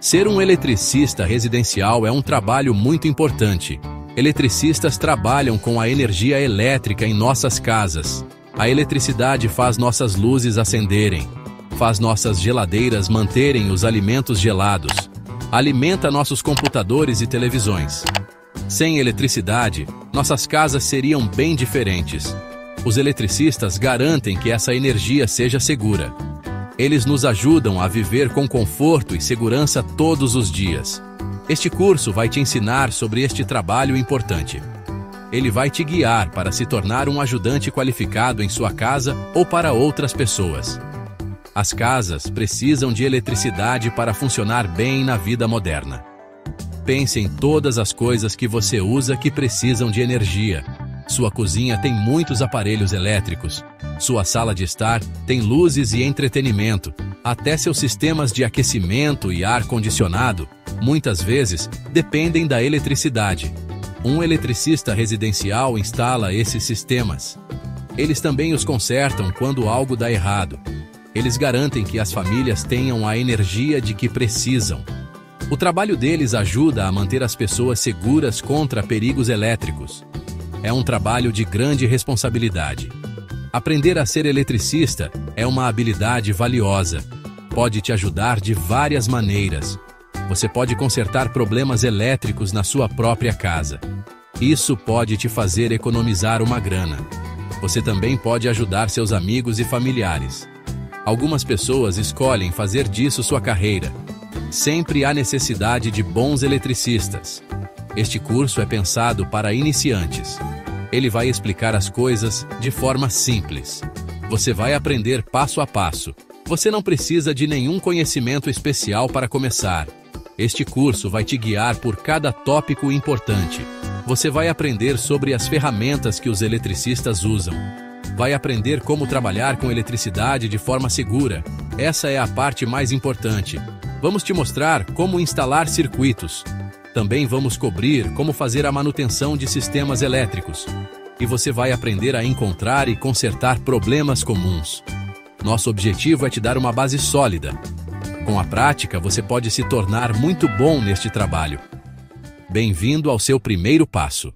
Ser um eletricista residencial é um trabalho muito importante. Eletricistas trabalham com a energia elétrica em nossas casas. A eletricidade faz nossas luzes acenderem, faz nossas geladeiras manterem os alimentos gelados, alimenta nossos computadores e televisões. Sem eletricidade, nossas casas seriam bem diferentes. Os eletricistas garantem que essa energia seja segura. Eles nos ajudam a viver com conforto e segurança todos os dias. Este curso vai te ensinar sobre este trabalho importante. Ele vai te guiar para se tornar um ajudante qualificado em sua casa ou para outras pessoas. As casas precisam de eletricidade para funcionar bem na vida moderna. Pense em todas as coisas que você usa que precisam de energia. Sua cozinha tem muitos aparelhos elétricos. Sua sala de estar tem luzes e entretenimento. Até seus sistemas de aquecimento e ar-condicionado, muitas vezes, dependem da eletricidade. Um eletricista residencial instala esses sistemas. Eles também os consertam quando algo dá errado. Eles garantem que as famílias tenham a energia de que precisam. O trabalho deles ajuda a manter as pessoas seguras contra perigos elétricos. É um trabalho de grande responsabilidade. Aprender a ser eletricista é uma habilidade valiosa. Pode te ajudar de várias maneiras. Você pode consertar problemas elétricos na sua própria casa. Isso pode te fazer economizar uma grana. Você também pode ajudar seus amigos e familiares. Algumas pessoas escolhem fazer disso sua carreira. Sempre há necessidade de bons eletricistas. Este curso é pensado para iniciantes. Ele vai explicar as coisas de forma simples. Você vai aprender passo a passo. Você não precisa de nenhum conhecimento especial para começar. Este curso vai te guiar por cada tópico importante. Você vai aprender sobre as ferramentas que os eletricistas usam. Vai aprender como trabalhar com eletricidade de forma segura. Essa é a parte mais importante. Vamos te mostrar como instalar circuitos. Também vamos cobrir como fazer a manutenção de sistemas elétricos. E você vai aprender a encontrar e consertar problemas comuns. Nosso objetivo é te dar uma base sólida. Com a prática, você pode se tornar muito bom neste trabalho. Bem-vindo ao seu primeiro passo.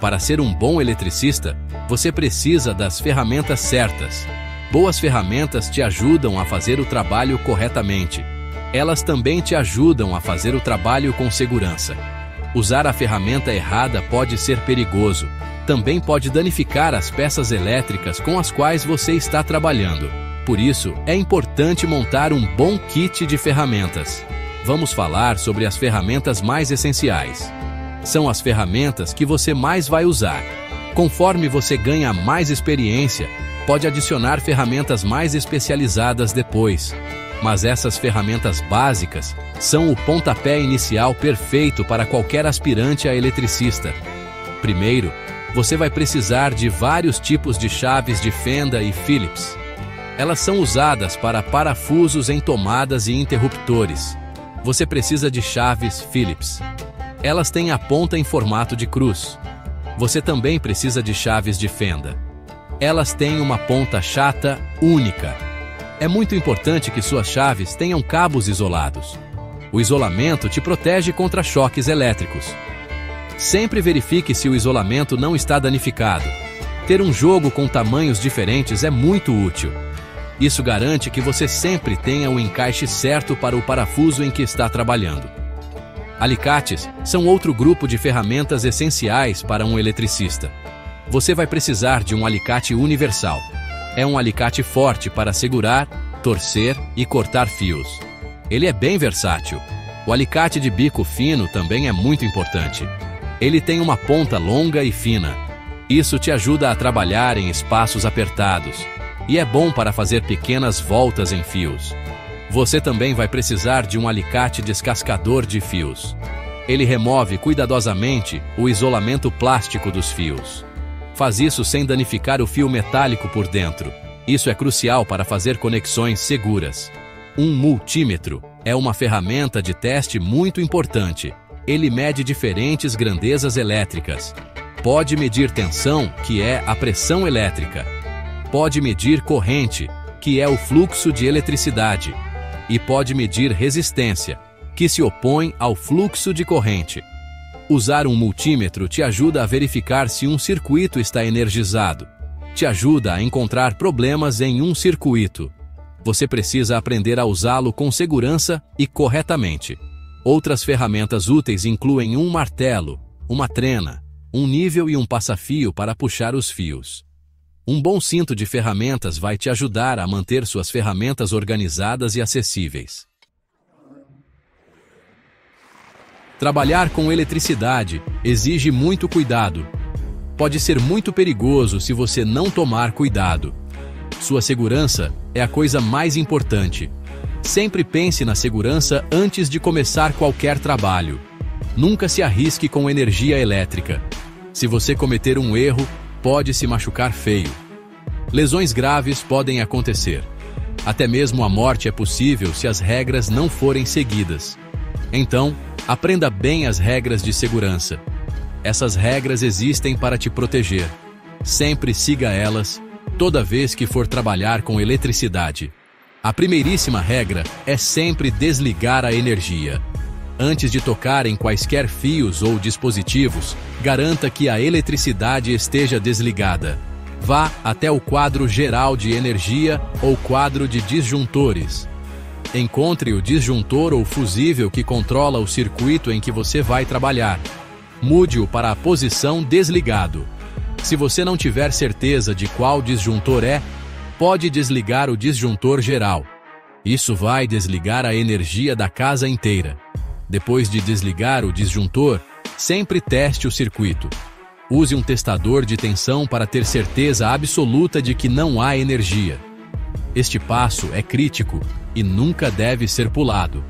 Para ser um bom eletricista, você precisa das ferramentas certas. Boas ferramentas te ajudam a fazer o trabalho corretamente. Elas também te ajudam a fazer o trabalho com segurança. Usar a ferramenta errada pode ser perigoso. Também pode danificar as peças elétricas com as quais você está trabalhando. Por isso, é importante montar um bom kit de ferramentas. Vamos falar sobre as ferramentas mais essenciais. São as ferramentas que você mais vai usar. Conforme você ganha mais experiência, pode adicionar ferramentas mais especializadas depois. Mas essas ferramentas básicas são o pontapé inicial perfeito para qualquer aspirante a eletricista. Primeiro, você vai precisar de vários tipos de chaves de fenda e Phillips. Elas são usadas para parafusos em tomadas e interruptores. Você precisa de chaves Phillips. Elas têm a ponta em formato de cruz. Você também precisa de chaves de fenda. Elas têm uma ponta chata única. É muito importante que suas chaves tenham cabos isolados. O isolamento te protege contra choques elétricos. Sempre verifique se o isolamento não está danificado. Ter um jogo com tamanhos diferentes é muito útil. Isso garante que você sempre tenha o encaixe certo para o parafuso em que está trabalhando. Alicates são outro grupo de ferramentas essenciais para um eletricista. Você vai precisar de um alicate universal. É um alicate forte para segurar, torcer e cortar fios. Ele é bem versátil. O alicate de bico fino também é muito importante. Ele tem uma ponta longa e fina. Isso te ajuda a trabalhar em espaços apertados. E é bom para fazer pequenas voltas em fios. Você também vai precisar de um alicate descascador de fios. Ele remove cuidadosamente o isolamento plástico dos fios. Faz isso sem danificar o fio metálico por dentro. Isso é crucial para fazer conexões seguras. Um multímetro é uma ferramenta de teste muito importante. Ele mede diferentes grandezas elétricas. Pode medir tensão, que é a pressão elétrica. Pode medir corrente, que é o fluxo de eletricidade, e pode medir resistência, que se opõe ao fluxo de corrente. Usar um multímetro te ajuda a verificar se um circuito está energizado. Te ajuda a encontrar problemas em um circuito. Você precisa aprender a usá-lo com segurança e corretamente. Outras ferramentas úteis incluem um martelo, uma trena, um nível e um passa-fio para puxar os fios. Um bom cinto de ferramentas vai te ajudar a manter suas ferramentas organizadas e acessíveis. Trabalhar com eletricidade exige muito cuidado. Pode ser muito perigoso se você não tomar cuidado. Sua segurança é a coisa mais importante. Sempre pense na segurança antes de começar qualquer trabalho. Nunca se arrisque com energia elétrica. Se você cometer um erro, pode se machucar feio. Lesões graves podem acontecer. Até mesmo a morte é possível se as regras não forem seguidas. Então, aprenda bem as regras de segurança. Essas regras existem para te proteger. Sempre siga elas, toda vez que for trabalhar com eletricidade. A primeiríssima regra é sempre desligar a energia. Antes de tocar em quaisquer fios ou dispositivos, garanta que a eletricidade esteja desligada. Vá até o quadro geral de energia ou quadro de disjuntores. Encontre o disjuntor ou fusível que controla o circuito em que você vai trabalhar. Mude-o para a posição desligado. Se você não tiver certeza de qual disjuntor é, pode desligar o disjuntor geral. Isso vai desligar a energia da casa inteira. Depois de desligar o disjuntor, sempre teste o circuito. Use um testador de tensão para ter certeza absoluta de que não há energia. Este passo é crítico e nunca deve ser pulado.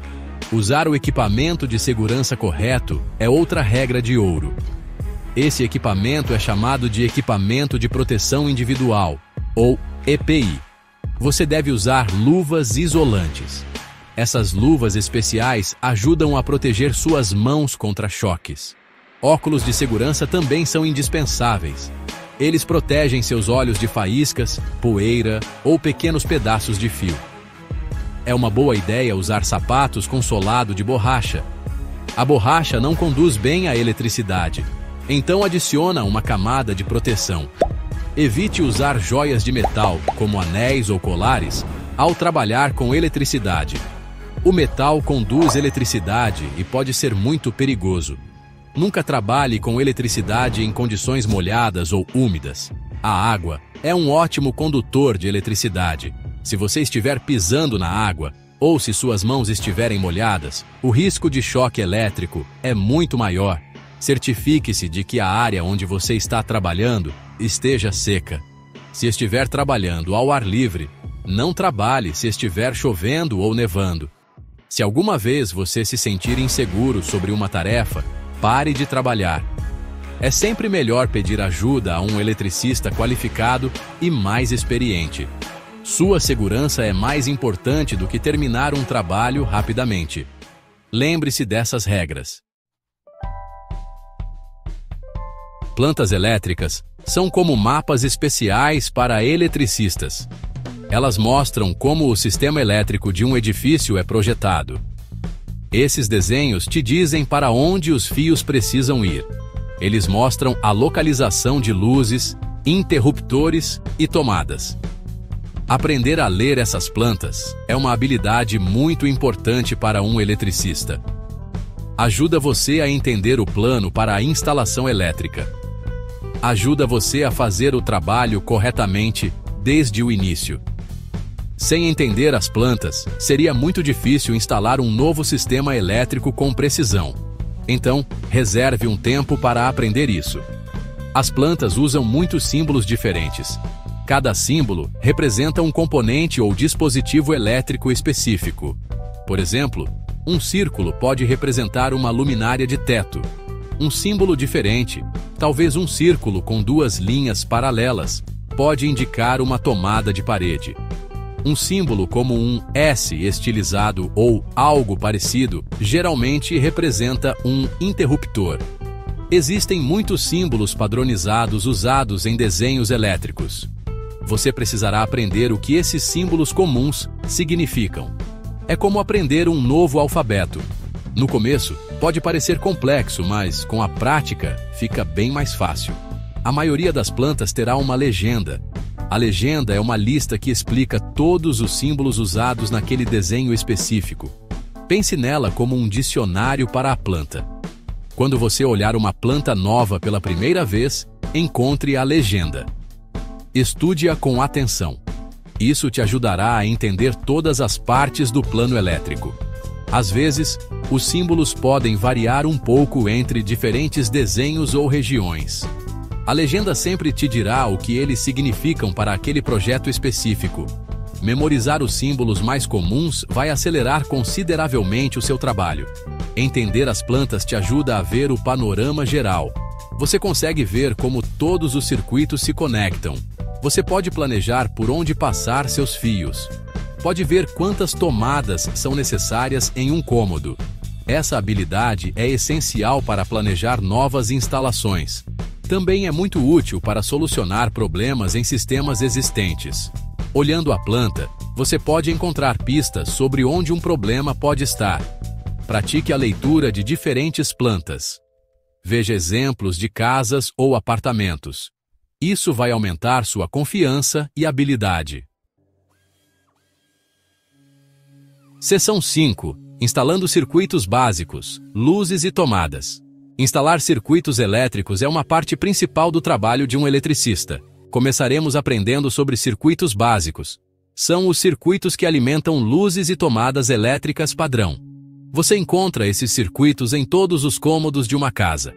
Usar o equipamento de segurança correto é outra regra de ouro. Esse equipamento é chamado de equipamento de proteção individual, ou EPI. Você deve usar luvas isolantes. Essas luvas especiais ajudam a proteger suas mãos contra choques. Óculos de segurança também são indispensáveis. Eles protegem seus olhos de faíscas, poeira ou pequenos pedaços de fio. É uma boa ideia usar sapatos com solado de borracha. A borracha não conduz bem a eletricidade, então adiciona uma camada de proteção. Evite usar joias de metal, como anéis ou colares, ao trabalhar com eletricidade. O metal conduz eletricidade e pode ser muito perigoso. Nunca trabalhe com eletricidade em condições molhadas ou úmidas. A água é um ótimo condutor de eletricidade. Se você estiver pisando na água, ou se suas mãos estiverem molhadas, o risco de choque elétrico é muito maior. Certifique-se de que a área onde você está trabalhando esteja seca. Se estiver trabalhando ao ar livre, não trabalhe se estiver chovendo ou nevando. Se alguma vez você se sentir inseguro sobre uma tarefa, pare de trabalhar. É sempre melhor pedir ajuda a um eletricista qualificado e mais experiente. Sua segurança é mais importante do que terminar um trabalho rapidamente. Lembre-se dessas regras. Plantas elétricas são como mapas especiais para eletricistas. Elas mostram como o sistema elétrico de um edifício é projetado. Esses desenhos te dizem para onde os fios precisam ir. Eles mostram a localização de luzes, interruptores e tomadas. Aprender a ler essas plantas é uma habilidade muito importante para um eletricista. Ajuda você a entender o plano para a instalação elétrica. Ajuda você a fazer o trabalho corretamente desde o início. Sem entender as plantas, seria muito difícil instalar um novo sistema elétrico com precisão. Então, reserve um tempo para aprender isso. As plantas usam muitos símbolos diferentes. Cada símbolo representa um componente ou dispositivo elétrico específico. Por exemplo, um círculo pode representar uma luminária de teto. Um símbolo diferente, talvez um círculo com duas linhas paralelas, pode indicar uma tomada de parede. Um símbolo como um S estilizado ou algo parecido geralmente representa um interruptor. Existem muitos símbolos padronizados usados em desenhos elétricos. Você precisará aprender o que esses símbolos comuns significam. É como aprender um novo alfabeto. No começo, pode parecer complexo, mas com a prática, fica bem mais fácil. A maioria das plantas terá uma legenda. A legenda é uma lista que explica todos os símbolos usados naquele desenho específico. Pense nela como um dicionário para a planta. Quando você olhar uma planta nova pela primeira vez, encontre a legenda. Estude-a com atenção. Isso te ajudará a entender todas as partes do plano elétrico. Às vezes, os símbolos podem variar um pouco entre diferentes desenhos ou regiões. A legenda sempre te dirá o que eles significam para aquele projeto específico. Memorizar os símbolos mais comuns vai acelerar consideravelmente o seu trabalho. Entender as plantas te ajuda a ver o panorama geral. Você consegue ver como todos os circuitos se conectam. Você pode planejar por onde passar seus fios. Pode ver quantas tomadas são necessárias em um cômodo. Essa habilidade é essencial para planejar novas instalações. Também é muito útil para solucionar problemas em sistemas existentes. Olhando a planta, você pode encontrar pistas sobre onde um problema pode estar. Pratique a leitura de diferentes plantas. Veja exemplos de casas ou apartamentos. Isso vai aumentar sua confiança e habilidade. Seção 5. Instalando circuitos básicos, luzes e tomadas. Instalar circuitos elétricos é uma parte principal do trabalho de um eletricista. Começaremos aprendendo sobre circuitos básicos. São os circuitos que alimentam luzes e tomadas elétricas padrão. Você encontra esses circuitos em todos os cômodos de uma casa.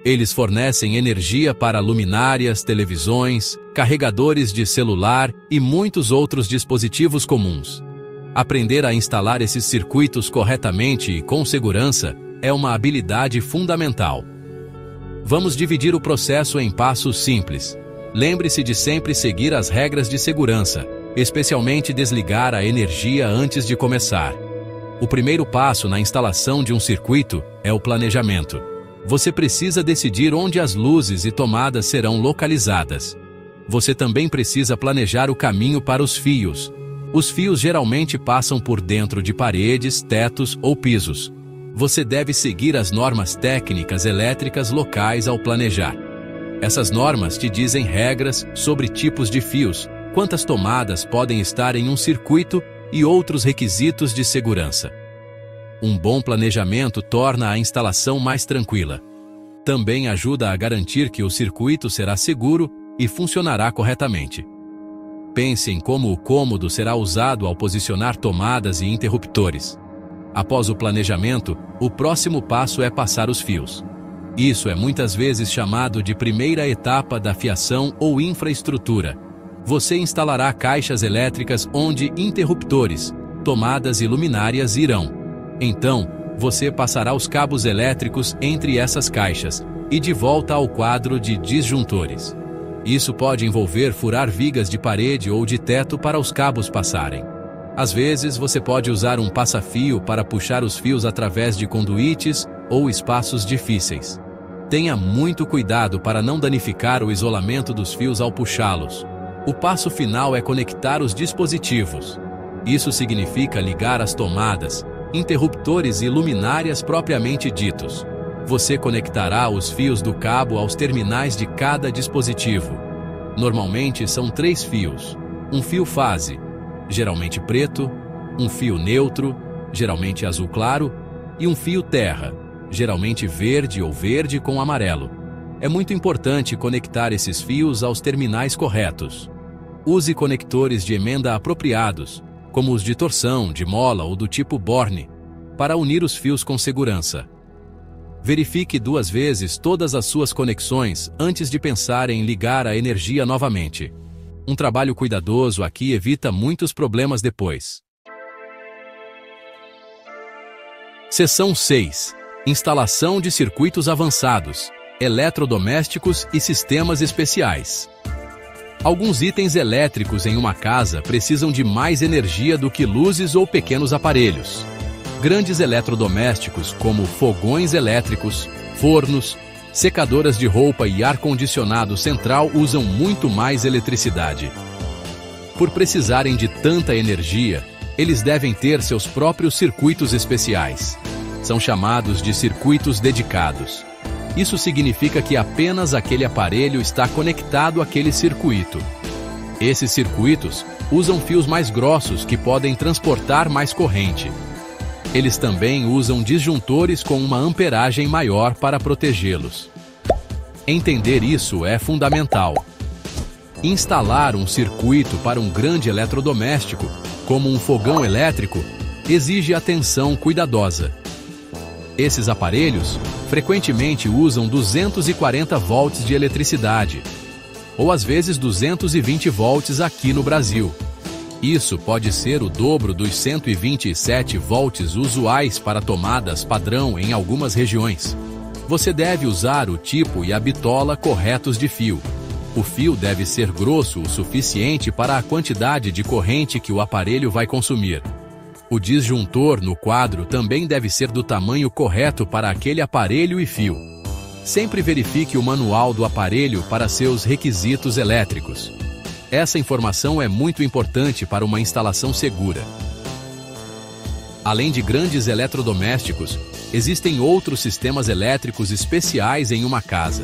Eles fornecem energia para luminárias, televisões, carregadores de celular e muitos outros dispositivos comuns. Aprender a instalar esses circuitos corretamente e com segurança é uma habilidade fundamental. Vamos dividir o processo em passos simples. Lembre-se de sempre seguir as regras de segurança, especialmente desligar a energia antes de começar. O primeiro passo na instalação de um circuito é o planejamento. Você precisa decidir onde as luzes e tomadas serão localizadas. Você também precisa planejar o caminho para os fios. Os fios geralmente passam por dentro de paredes, tetos ou pisos. Você deve seguir as normas técnicas elétricas locais ao planejar. Essas normas te dizem regras sobre tipos de fios, quantas tomadas podem estar em um circuito e outros requisitos de segurança. Um bom planejamento torna a instalação mais tranquila. Também ajuda a garantir que o circuito será seguro e funcionará corretamente. Pense em como o cômodo será usado ao posicionar tomadas e interruptores. Após o planejamento, o próximo passo é passar os fios. Isso é muitas vezes chamado de primeira etapa da fiação ou infraestrutura. Você instalará caixas elétricas onde interruptores, tomadas e luminárias irão. Então, você passará os cabos elétricos entre essas caixas e de volta ao quadro de disjuntores. Isso pode envolver furar vigas de parede ou de teto para os cabos passarem. Às vezes, você pode usar um passa-fio para puxar os fios através de conduítes ou espaços difíceis. Tenha muito cuidado para não danificar o isolamento dos fios ao puxá-los. O passo final é conectar os dispositivos. Isso significa ligar as tomadas, interruptores e luminárias propriamente ditos. Você conectará os fios do cabo aos terminais de cada dispositivo. Normalmente são 3 fios. Um fio fase, geralmente preto, um fio neutro, geralmente azul claro, e um fio terra, geralmente verde ou verde com amarelo. É muito importante conectar esses fios aos terminais corretos. Use conectores de emenda apropriados, como os de torção, de mola ou do tipo Borne, para unir os fios com segurança. Verifique 2 vezes todas as suas conexões antes de pensar em ligar a energia novamente. Um trabalho cuidadoso aqui evita muitos problemas depois. Seção 6. Instalação de circuitos avançados, eletrodomésticos e sistemas especiais. Alguns itens elétricos em uma casa precisam de mais energia do que luzes ou pequenos aparelhos. Grandes eletrodomésticos, como fogões elétricos, fornos, secadoras de roupa e ar-condicionado central usam muito mais eletricidade. Por precisarem de tanta energia, eles devem ter seus próprios circuitos especiais. São chamados de circuitos dedicados. Isso significa que apenas aquele aparelho está conectado àquele circuito. Esses circuitos usam fios mais grossos que podem transportar mais corrente. Eles também usam disjuntores com uma amperagem maior para protegê-los. Entender isso é fundamental. Instalar um circuito para um grande eletrodoméstico, como um fogão elétrico, exige atenção cuidadosa. Esses aparelhos frequentemente usam 240 volts de eletricidade, ou às vezes 220 volts aqui no Brasil. Isso pode ser o dobro dos 127 volts usuais para tomadas padrão em algumas regiões. Você deve usar o tipo e a bitola corretos de fio. O fio deve ser grosso o suficiente para a quantidade de corrente que o aparelho vai consumir. O disjuntor no quadro também deve ser do tamanho correto para aquele aparelho e fio. Sempre verifique o manual do aparelho para seus requisitos elétricos. Essa informação é muito importante para uma instalação segura. Além de grandes eletrodomésticos, existem outros sistemas elétricos especiais em uma casa.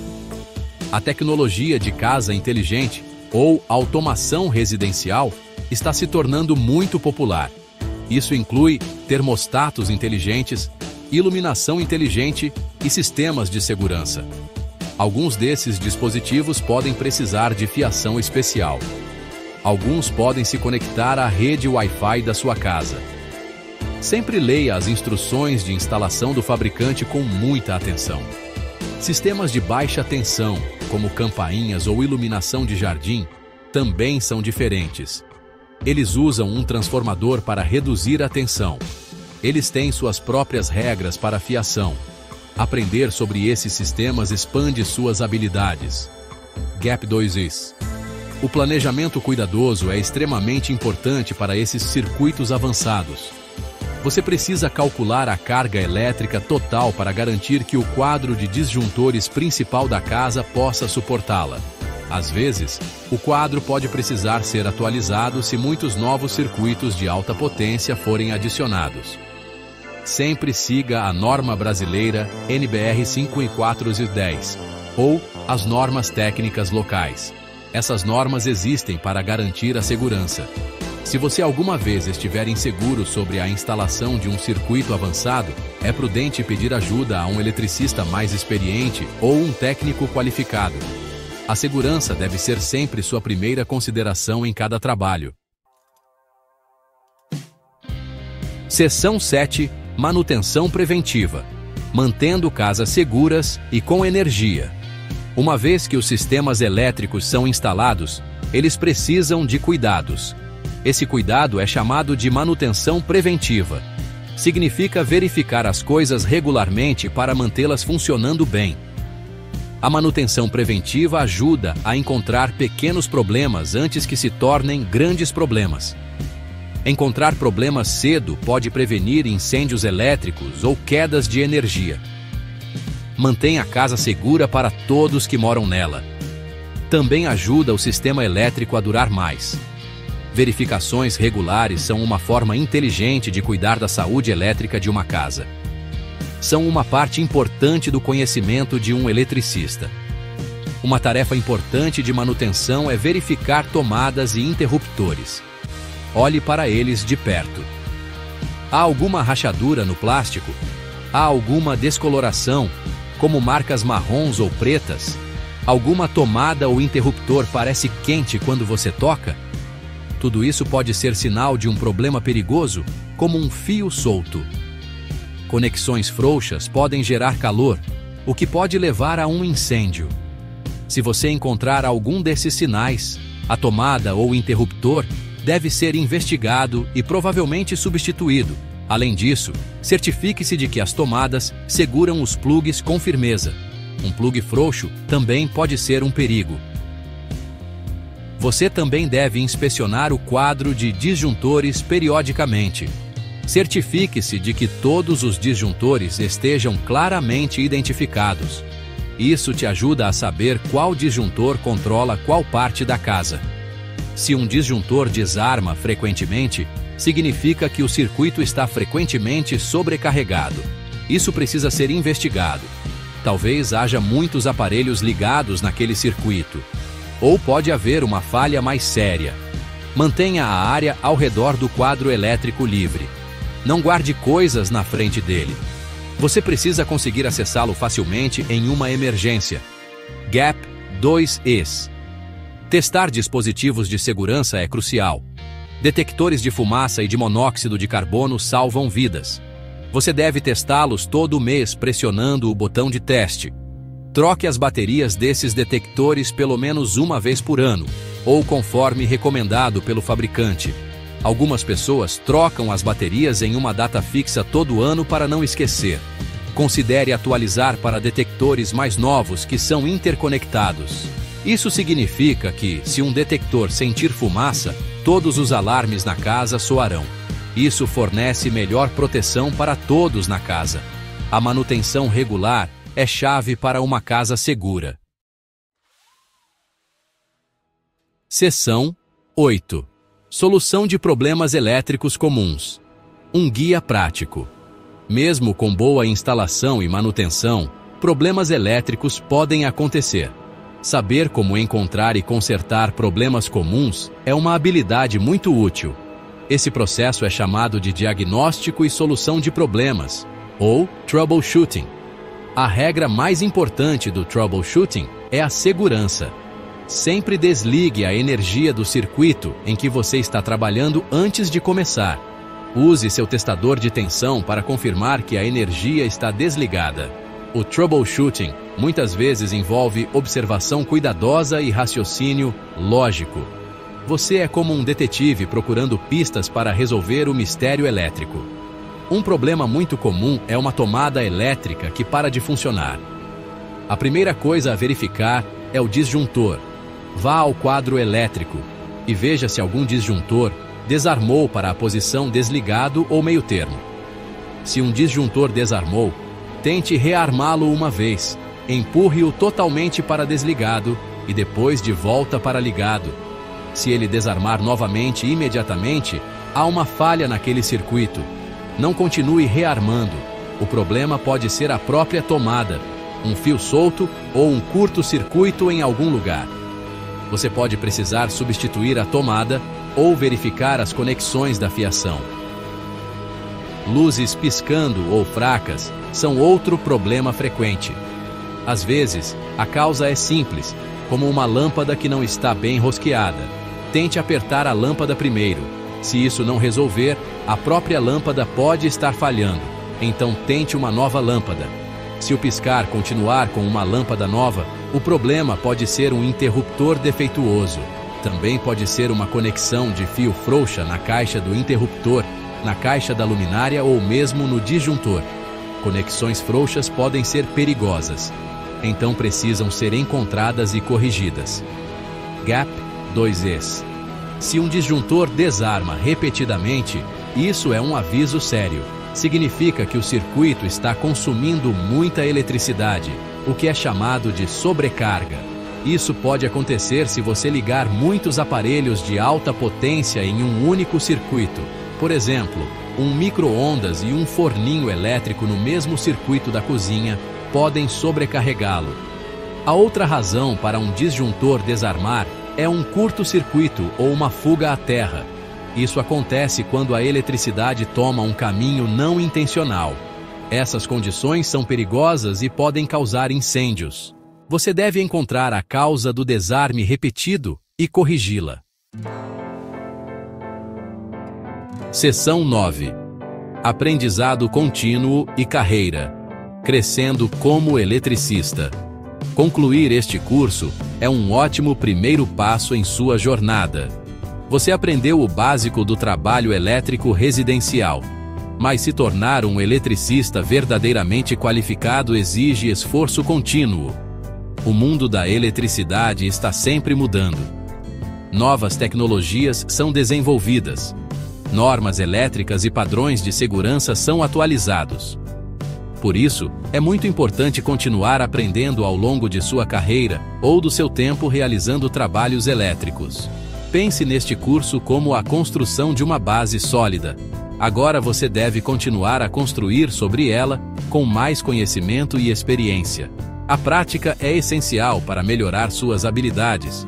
A tecnologia de casa inteligente, ou automação residencial, está se tornando muito popular. Isso inclui termostatos inteligentes, iluminação inteligente e sistemas de segurança. Alguns desses dispositivos podem precisar de fiação especial. Alguns podem se conectar à rede Wi-Fi da sua casa. Sempre leia as instruções de instalação do fabricante com muita atenção. Sistemas de baixa tensão, como campainhas ou iluminação de jardim, também são diferentes. Eles usam um transformador para reduzir a tensão. Eles têm suas próprias regras para fiação. Aprender sobre esses sistemas expande suas habilidades. Gap 2is. O planejamento cuidadoso é extremamente importante para esses circuitos avançados. Você precisa calcular a carga elétrica total para garantir que o quadro de disjuntores principal da casa possa suportá-la. Às vezes, o quadro pode precisar ser atualizado se muitos novos circuitos de alta potência forem adicionados. Sempre siga a norma brasileira NBR 5410 ou as normas técnicas locais. Essas normas existem para garantir a segurança. Se você alguma vez estiver inseguro sobre a instalação de um circuito avançado, é prudente pedir ajuda a um eletricista mais experiente ou um técnico qualificado. A segurança deve ser sempre sua primeira consideração em cada trabalho. Seção 7. Manutenção preventiva. Mantendo casas seguras e com energia. Uma vez que os sistemas elétricos são instalados, eles precisam de cuidados. Esse cuidado é chamado de manutenção preventiva. Significa verificar as coisas regularmente para mantê-las funcionando bem. A manutenção preventiva ajuda a encontrar pequenos problemas antes que se tornem grandes problemas. Encontrar problemas cedo pode prevenir incêndios elétricos ou quedas de energia. Mantenha a casa segura para todos que moram nela. Também ajuda o sistema elétrico a durar mais. Verificações regulares são uma forma inteligente de cuidar da saúde elétrica de uma casa. São uma parte importante do conhecimento de um eletricista. Uma tarefa importante de manutenção é verificar tomadas e interruptores. Olhe para eles de perto. Há alguma rachadura no plástico? Há alguma descoloração, como marcas marrons ou pretas? Alguma tomada ou interruptor parece quente quando você toca? Tudo isso pode ser sinal de um problema perigoso, como um fio solto. Conexões frouxas podem gerar calor, o que pode levar a um incêndio. Se você encontrar algum desses sinais, a tomada ou interruptor deve ser investigado e provavelmente substituído. Além disso, certifique-se de que as tomadas seguram os plugs com firmeza. Um plug frouxo também pode ser um perigo. Você também deve inspecionar o quadro de disjuntores periodicamente. Certifique-se de que todos os disjuntores estejam claramente identificados. Isso te ajuda a saber qual disjuntor controla qual parte da casa. Se um disjuntor desarma frequentemente, significa que o circuito está frequentemente sobrecarregado. Isso precisa ser investigado. Talvez haja muitos aparelhos ligados naquele circuito. Ou pode haver uma falha mais séria. Mantenha a área ao redor do quadro elétrico livre. Não guarde coisas na frente dele. Você precisa conseguir acessá-lo facilmente em uma emergência. GAP 2Es. Testar dispositivos de segurança é crucial. Detectores de fumaça e de monóxido de carbono salvam vidas. Você deve testá-los todo mês pressionando o botão de teste. Troque as baterias desses detectores pelo menos uma vez por ano, ou conforme recomendado pelo fabricante. Algumas pessoas trocam as baterias em uma data fixa todo ano para não esquecer. Considere atualizar para detectores mais novos que são interconectados. Isso significa que, se um detector sentir fumaça, todos os alarmes na casa soarão. Isso fornece melhor proteção para todos na casa. A manutenção regular é chave para uma casa segura. Seção 8. Solução de problemas elétricos comuns. Um guia prático. Mesmo com boa instalação e manutenção, problemas elétricos podem acontecer. Saber como encontrar e consertar problemas comuns é uma habilidade muito útil. Esse processo é chamado de diagnóstico e solução de problemas, ou troubleshooting. A regra mais importante do troubleshooting é a segurança. Sempre desligue a energia do circuito em que você está trabalhando antes de começar. Use seu testador de tensão para confirmar que a energia está desligada. O troubleshooting muitas vezes envolve observação cuidadosa e raciocínio lógico. Você é como um detetive procurando pistas para resolver o mistério elétrico. Um problema muito comum é uma tomada elétrica que para de funcionar. A primeira coisa a verificar é o disjuntor. Vá ao quadro elétrico e veja se algum disjuntor desarmou para a posição desligado ou meio termo. Se um disjuntor desarmou, tente rearmá-lo uma vez. Empurre-o totalmente para desligado e depois de volta para ligado. Se ele desarmar novamente imediatamente, há uma falha naquele circuito. Não continue rearmando. O problema pode ser a própria tomada, um fio solto ou um curto-circuito em algum lugar. Você pode precisar substituir a tomada ou verificar as conexões da fiação. Luzes piscando ou fracas são outro problema frequente. Às vezes, a causa é simples, como uma lâmpada que não está bem rosqueada. Tente apertar a lâmpada primeiro. Se isso não resolver, a própria lâmpada pode estar falhando. Então tente uma nova lâmpada. Se o piscar continuar com uma lâmpada nova, o problema pode ser um interruptor defeituoso. Também pode ser uma conexão de fio frouxa na caixa do interruptor, na caixa da luminária ou mesmo no disjuntor. Conexões frouxas podem ser perigosas. Então precisam ser encontradas e corrigidas. GAP 2Es. Se um disjuntor desarma repetidamente, isso é um aviso sério. Significa que o circuito está consumindo muita eletricidade, o que é chamado de sobrecarga. Isso pode acontecer se você ligar muitos aparelhos de alta potência em um único circuito. Por exemplo, um micro-ondas e um forninho elétrico no mesmo circuito da cozinha podem sobrecarregá-lo. A outra razão para um disjuntor desarmar é um curto-circuito ou uma fuga à terra. Isso acontece quando a eletricidade toma um caminho não intencional. Essas condições são perigosas e podem causar incêndios. Você deve encontrar a causa do desarme repetido e corrigi-la. Seção 9. Aprendizado contínuo e carreira. Crescendo como eletricista. Concluir este curso é um ótimo primeiro passo em sua jornada. Você aprendeu o básico do trabalho elétrico residencial, mas se tornar um eletricista verdadeiramente qualificado exige esforço contínuo. O mundo da eletricidade está sempre mudando. Novas tecnologias são desenvolvidas. Normas elétricas e padrões de segurança são atualizados. Por isso, é muito importante continuar aprendendo ao longo de sua carreira ou do seu tempo realizando trabalhos elétricos. Pense neste curso como a construção de uma base sólida. Agora você deve continuar a construir sobre ela com mais conhecimento e experiência. A prática é essencial para melhorar suas habilidades.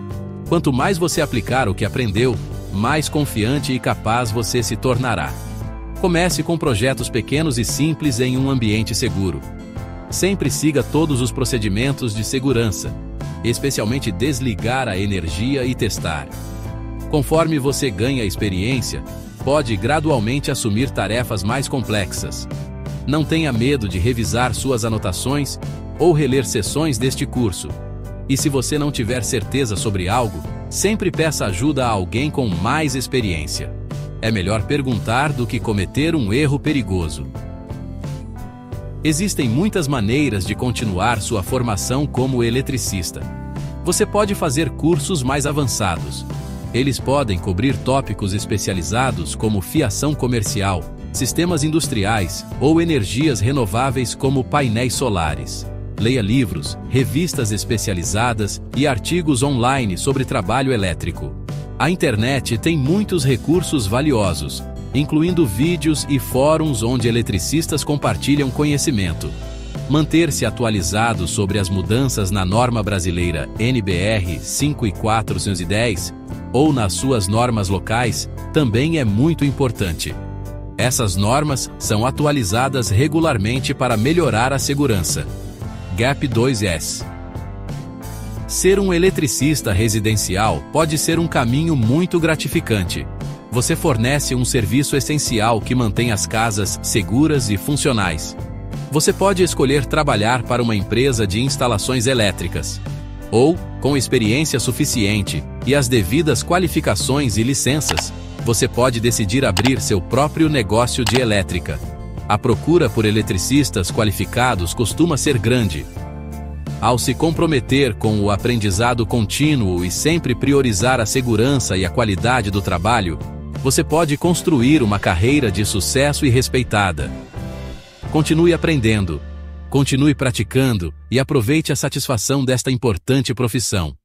Quanto mais você aplicar o que aprendeu, mais confiante e capaz você se tornará. Comece com projetos pequenos e simples em um ambiente seguro. Sempre siga todos os procedimentos de segurança, especialmente desligar a energia e testar. Conforme você ganha experiência, pode gradualmente assumir tarefas mais complexas. Não tenha medo de revisar suas anotações ou reler sessões deste curso. E se você não tiver certeza sobre algo, sempre peça ajuda a alguém com mais experiência. É melhor perguntar do que cometer um erro perigoso. Existem muitas maneiras de continuar sua formação como eletricista. Você pode fazer cursos mais avançados. Eles podem cobrir tópicos especializados como fiação comercial, sistemas industriais ou energias renováveis como painéis solares. Leia livros, revistas especializadas e artigos online sobre trabalho elétrico. A internet tem muitos recursos valiosos, incluindo vídeos e fóruns onde eletricistas compartilham conhecimento. Manter-se atualizado sobre as mudanças na norma brasileira NBR 5410 ou nas suas normas locais também é muito importante. Essas normas são atualizadas regularmente para melhorar a segurança. GAP 2S. Ser um eletricista residencial pode ser um caminho muito gratificante. Você fornece um serviço essencial que mantém as casas seguras e funcionais. Você pode escolher trabalhar para uma empresa de instalações elétricas, ou, com experiência suficiente e as devidas qualificações e licenças, você pode decidir abrir seu próprio negócio de elétrica. A procura por eletricistas qualificados costuma ser grande. Ao se comprometer com o aprendizado contínuo e sempre priorizar a segurança e a qualidade do trabalho, você pode construir uma carreira de sucesso e respeitada. Continue aprendendo, continue praticando e aproveite a satisfação desta importante profissão.